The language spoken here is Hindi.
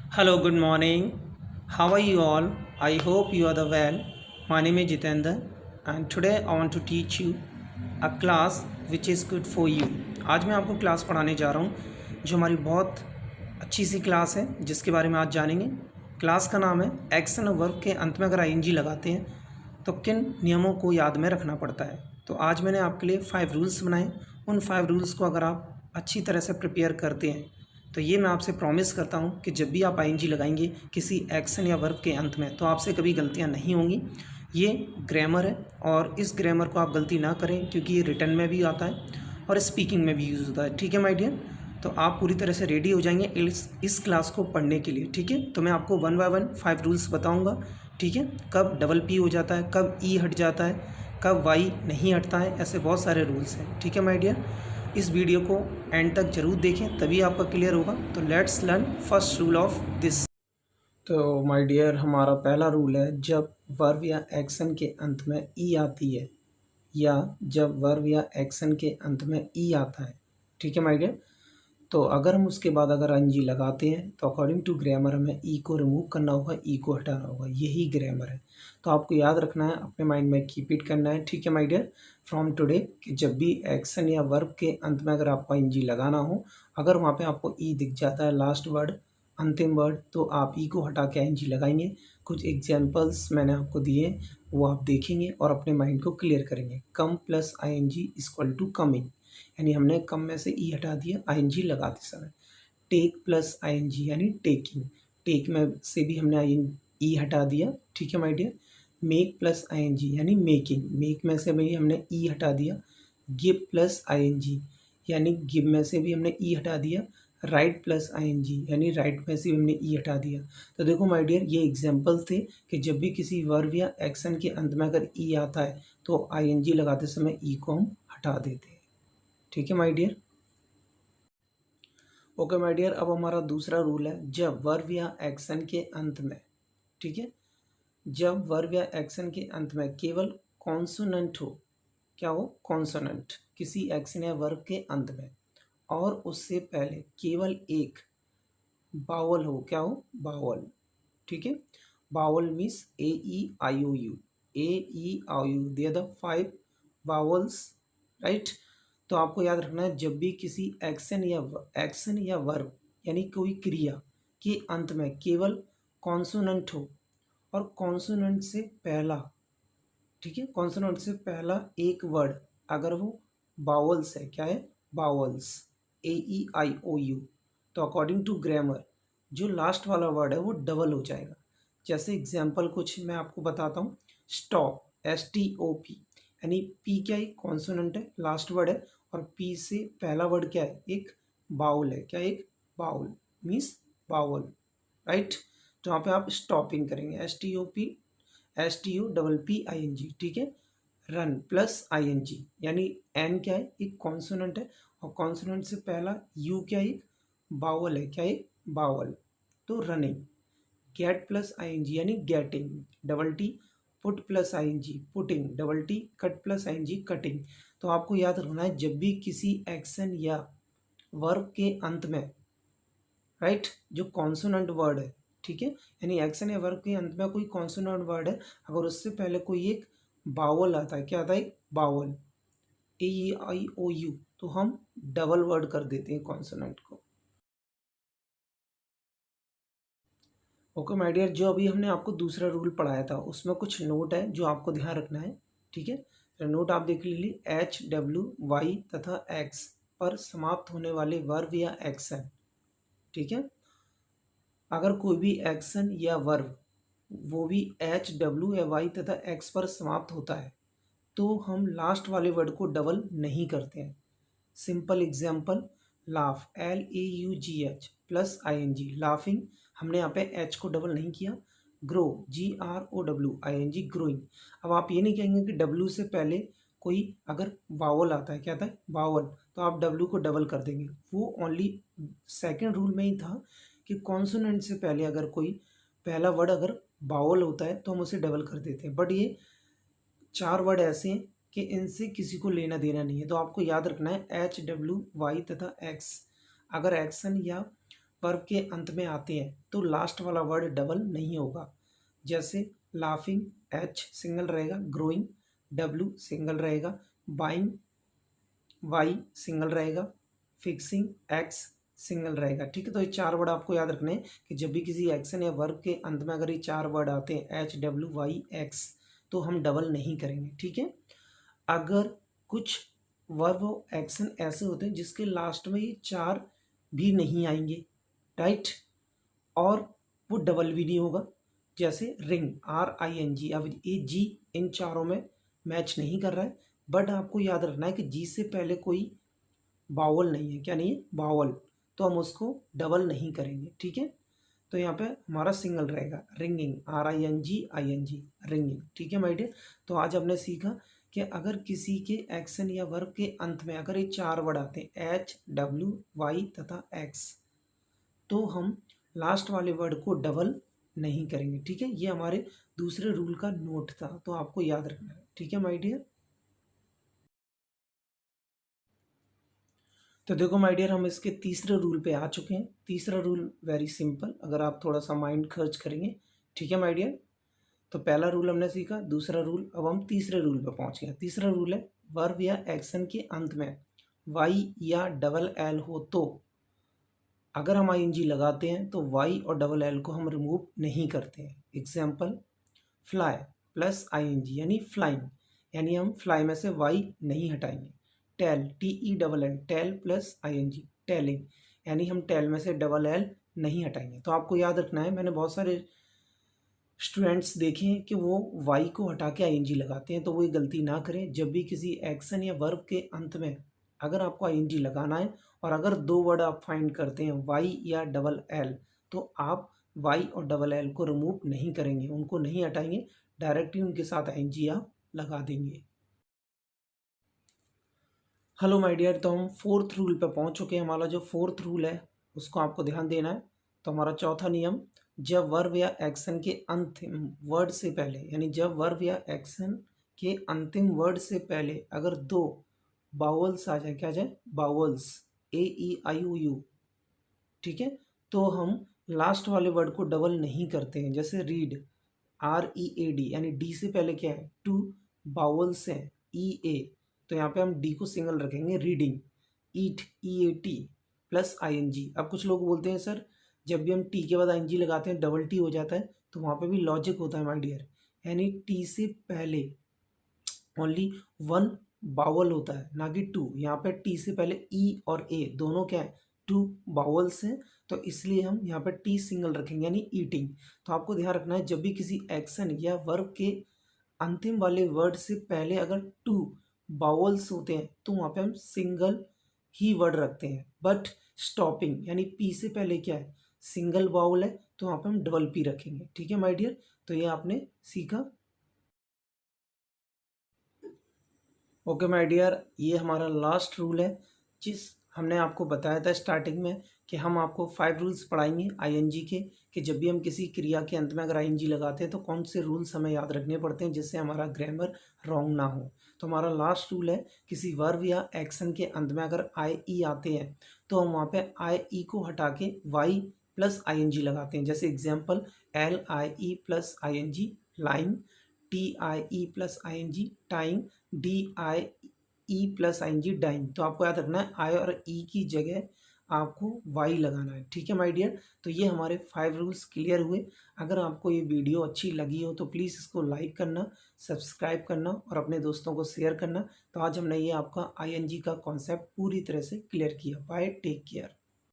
Hello, good morning. How are you all? I hope you are the well. My name is Jitendra and today I want to teach you a class which is good for you. आज मैं आपको क्लास पढ़ाने जा रहा हूँ जो हमारी बहुत अच्छी सी क्लास है जिसके बारे में आज जानेंगे। क्लास का नाम है एक्शन और वर्ब के अंत में अगर आईएनजी लगाते हैं तो किन नियमों को याद में रखना पड़ता है। तो आज मैंने आपके लिए 5 रूल्स बनाए। उन 5 रूल्स को अगर आप अच्छी तरह से प्रिपेयर करते हैं तो ये मैं आपसे प्रॉमिस करता हूँ कि जब भी आप आईएनजी लगाएंगे किसी एक्शन या वर्ब के अंत में तो आपसे कभी गलतियाँ नहीं होंगी। ये ग्रामर है और इस ग्रामर को आप गलती ना करें क्योंकि ये रिटन में भी आता है और स्पीकिंग में भी यूज़ होता है। ठीक है माय डियर, तो आप पूरी तरह से रेडी हो जाएंगे इस क्लास को पढ़ने के लिए। ठीक है, तो मैं आपको 1 बाय 1 5 रूल्स बताऊँगा। ठीक है, कब डबल पी हो जाता है, कब ई हट जाता है, कब वाई नहीं हटता है, ऐसे बहुत सारे रूल्स हैं। ठीक है माय डियर, इस वीडियो को एंड तक जरूर देखें तभी आपका क्लियर होगा। तो let's learn first rule of this. तो माय डियर, हमारा पहला रूल है जब वर्ब या एक्शन के अंत में ई आती है या जब वर्ब या एक्शन के अंत में ई आता है, ठीक है माय डियर, तो अगर हम उसके बाद अगर एनजी लगाते हैं तो अकॉर्डिंग टू ग्रामर हमें ई को रिमूव करना होगा, ई को हटाना होगा। यही ग्रामर है, तो आपको याद रखना है, अपने माइंड में कीप इट करना है। ठीक है माय डियर, फ्रॉम टुडे कि जब भी एक्शन या वर्ब के अंत में अगर आपको एनजी लगाना हो, अगर वहाँ पे आपको ई दिख जाता है लास्ट वर्ड, अंतिम वर्ड, तो आप ई को हटा के एनजी लगाएंगे। कुछ एग्जाम्पल्स मैंने आपको दिए, वो आप देखेंगे और अपने माइंड को क्लियर करेंगे। Come plus I N G equal to coming, यानी हमने कम में से ई हटा दिया आईएनजी लगाते समय। टेक प्लस आईएनजी यानी टेकिंग, टेक में से भी हमने आई ई हटा दिया। ठीक है my dear, make plus ING यानी मेकिंग, मेक में से भी हमने ई हटा दिया। गिव प्लस आईएनजी यानी गिव में से भी हमने ई हटा दिया। राइट प्लस आईएनजी यानी राइट में से भी हमने ई हटा दिया। तो देखो माय डियर, ये एग्जांपल थे कि जब भी किसी वर्ब या एक्शन के अंत में अगर ई आता है तो आईएनजी लगाते समय ई को हम हटा देते हैं। ठीक है my dear, okay my dear, अब हमारा दूसरा रूल है जब वर्ब या एक्शन के अंत में, ठीक है, जब वर्ब या एक्शन के अंत में केवल कॉन्सोनेंट हो, क्या हो, कॉन्सोनेंट, किसी एक्शन या वर्ब के अंत में, और उससे पहले केवल एक बावल हो, क्या हो, बावल। ठीक है, vowel means A E I O U, A E I U, they are the 5 vowels, right. तो आपको याद रखना है जब भी किसी एक्शन या वर्ब यानी कोई क्रिया के अंत में केवल कॉन्सोनेंट हो और कॉन्सोनेंट से पहला, ठीक है, कॉन्सोनेंट से पहला एक वर्ड अगर वो बावल्स है, क्या है, vowels, A E I O U, तो अकॉर्डिंग टू ग्रामर जो लास्ट वाला वर्ड है वो डबल हो जाएगा। जैसे एग्जाम्पल कुछ मैं आपको बताता हूँ। Stop, S T O P, यानी पी क्या है, कॉन्सोनेंट है, लास्ट वर्ड है, और पी से पहला वर्ड क्या है, एक बाउल है, क्या, एक बाउल मीन्स बाउल, राइट। तो यहाँ पे आप स्टॉपिंग करेंगे, S T O P, S T U double P I N G, ठीक है। Run plus I N G यानी एन क्या है, एक कॉन्सोनेंट है, और कॉन्सोनेंट से पहला यू क्या है, एक बावल है, क्या है, बावल, तो running. Get plus I N G यानी getting, double T, put plus I N G putting, double T, cut plus I N G cutting. तो आपको याद रखना है जब भी किसी एक्शन या वर्ब के अंत में, राइट, जो कॉन्सोनेंट वर्ड है, ठीक है, यानी एक्शन या वर्ब के अंत में कोई कॉन्सोनेंट वर्ड है, अगर उससे पहले कोई एक बावल आता है, क्या आता है, बावल, ए ई आई ओ यू, तो हम डबल वर्ड कर देते हैं कॉन्सोनेंट को। ओके माय डियर, जो अभी हमने आपको दूसरा रूल पढ़ाया था उसमें कुछ नोट है जो आपको ध्यान रखना है। ठीक है, तो नोट आप देख लीजिए, एच डब्ल्यू वाई तथा एक्स पर समाप्त होने वाले वर्ब या एक्शन, ठीक है, अगर कोई भी एक्शन या वर्ब वो भी एच डब्ल्यू या वाई तथा एक्स पर समाप्त होता है तो हम लास्ट वाले वर्ड को डबल नहीं करते हैं। Simple example, laugh, L A U G H plus I N G, laughing, हमने यहाँ पे एच को डबल नहीं किया। Grow, G R O W I N G, growing. अब आप ये नहीं कहेंगे कि डब्ल्यू से पहले कोई अगर वावल आता है, क्या आता है, वावल, तो आप डब्ल्यू को डबल कर देंगे। वो ओनली सेकेंड रूल में ही था कि कॉन्सोनेंट से पहले अगर कोई पहला वर्ड अगर बावल होता है तो हम उसे डबल कर देते हैं, बट ये 4 वर्ड ऐसे हैं कि इनसे किसी को लेना देना नहीं है। तो आपको याद रखना है एच डब्ल्यू वाई तथा एक्स, अगर एक्शन या वर्ब के अंत में आते हैं तो लास्ट वाला वर्ड डबल नहीं होगा। जैसे लाफिंग एच सिंगल रहेगा, ग्रोइंग डब्ल्यू सिंगल रहेगा, बाइंग वाई सिंगल रहेगा, फिक्सिंग एक्स सिंगल रहेगा। ठीक है, तो ये 4 वर्ड आपको याद रखने हैं कि जब भी किसी एक्शन या वर्ब के अंत में अगर ये 4 वर्ड आते हैं एच डब्ल्यू वाई एक्स तो हम डबल नहीं करेंगे। ठीक है, अगर कुछ वर्ब और एक्शन ऐसे होते हैं जिसके लास्ट में ये 4 भी नहीं आएंगे, राइट, और वो डबल भी नहीं होगा। जैसे रिंग RING, अब ये जी इन चारों में मैच नहीं कर रहा है, बट आपको याद रखना है कि जी से पहले कोई बावल नहीं है। क्या नहीं है? बावल, तो हम उसको डबल नहीं करेंगे। ठीक है, तो यहाँ पे हमारा सिंगल रहेगा, रिंगिंग RING रिंगिंग। ठीक है माय डियर, तो आज हमने सीखा कि अगर किसी के एक्शन या वर्ब के अंत में अगर ये 4 वर्ड आते हैं एच डब्ल्यू वाई तथा एक्स तो हम लास्ट वाले वर्ड को डबल नहीं करेंगे। ठीक है, ये हमारे दूसरे रूल का नोट था, तो आपको याद रखना है। ठीक है माय डियर, तो देखो माय डियर, हम इसके तीसरे रूल पे आ चुके हैं। तीसरा रूल वेरी सिंपल, अगर आप थोड़ा सा माइंड खर्च करेंगे। ठीक है माय डियर, तो पहला रूल हमने सीखा, दूसरा रूल, अब हम तीसरे रूल पे पहुंच गए। तीसरा रूल है वर्ब या एक्शन के अंत में वाई या डबल एल हो तो अगर हम ING लगाते हैं तो वाई और डबल एल को हम रिमूव नहीं करते हैं। एग्जाम्पल, फ्लाई प्लस ING यानी फ्लाइंग, यानी हम फ्लाई में से वाई नहीं हटाएंगे। Tell TELL tell plus ING telling, यानी हम टेल में से डबल एल नहीं हटाएंगे। तो आपको याद रखना है, मैंने बहुत सारे स्टूडेंट्स देखे हैं कि वो वाई को हटा के ING लगाते हैं, तो वो ये गलती ना करें। जब भी किसी एक्शन या वर्ब के अंत में अगर आपको ING लगाना है और अगर 2 वर्ड आप फाइंड करते हैं वाई या डबल एल तो आप वाई और डबल एल को रिमूव नहीं करेंगे, उनको नहीं हटाएंगे, डायरेक्टली उनके साथ ING आप लगा देंगे। हेलो माय डियर, तो हम फोर्थ रूल पे पहुंच चुके हैं। हमारा जो फोर्थ रूल है उसको आपको ध्यान देना है। तो हमारा चौथा नियम, जब वर्ब या एक्शन के अंतिम वर्ड से पहले, यानी जब वर्ब या एक्शन के अंतिम वर्ड से पहले अगर 2 बावल्स आ जाए, क्या आ जाए? बावल्स AEIOU, ठीक है, तो हम लास्ट वाले वर्ड को डबल नहीं करते हैं। जैसे रीड READ, यानी डी से पहले क्या है? 2 बावल्स हैं EA, तो यहाँ पे हम डी को सिंगल रखेंगे। रीडिंग, ईट EAT प्लस ING। अब कुछ लोग बोलते हैं सर जब भी हम टी के बाद ING लगाते हैं डबल टी हो जाता है, तो वहाँ पे भी लॉजिक होता है माय डियर, यानी टी से पहले ओनली 1 बावल होता है, ना कि 2। यहाँ पे टी से पहले ई और ए दोनों क्या है? 2 बावल्स हैं, तो इसलिए हम यहाँ पे टी सिंगल रखेंगे, यानी ईटिंग। तो आपको ध्यान रखना है, जब भी किसी एक्शन या वर्ब के अंतिम वाले वर्ड से पहले अगर 2 बावल्स होते हैं तो वहाँ पे हम सिंगल ही वर्ड रखते हैं। बट स्टॉपिंग, यानी पी से पहले क्या है? सिंगल बाउल है, तो वहाँ पे हम डबल पी रखेंगे। ठीक है माय डियर, तो ये आपने सीखा। ओके माय डियर, ये हमारा लास्ट रूल है जिस हमने आपको बताया था स्टार्टिंग में कि हम आपको 5 रूल्स पढ़ाएंगे ING के, कि जब भी हम किसी क्रिया के अंत में अगर ING लगाते हैं तो कौन से रूल्स हमें याद रखने पड़ते हैं जिससे हमारा ग्रामर रॉन्ग ना हो। तो हमारा लास्ट रूल है, किसी वर्ब या एक्शन के अंत में अगर IE आते हैं तो हम वहाँ पे IE को हटा के वाई प्लस ING लगाते हैं। जैसे example, LIE plus ING lying, TIE plus ING tying, DIE plus ING dying. तो आपको याद रखना है आई और ई की जगह आपको वाई लगाना है। ठीक है माय डियर, तो ये हमारे 5 रूल्स क्लियर हुए। अगर आपको ये वीडियो अच्छी लगी हो तो प्लीज़ इसको लाइक करना, सब्सक्राइब करना और अपने दोस्तों को शेयर करना। तो आज हमने ये आपका ING का कॉन्सेप्ट पूरी तरह से क्लियर किया। Bye, take care.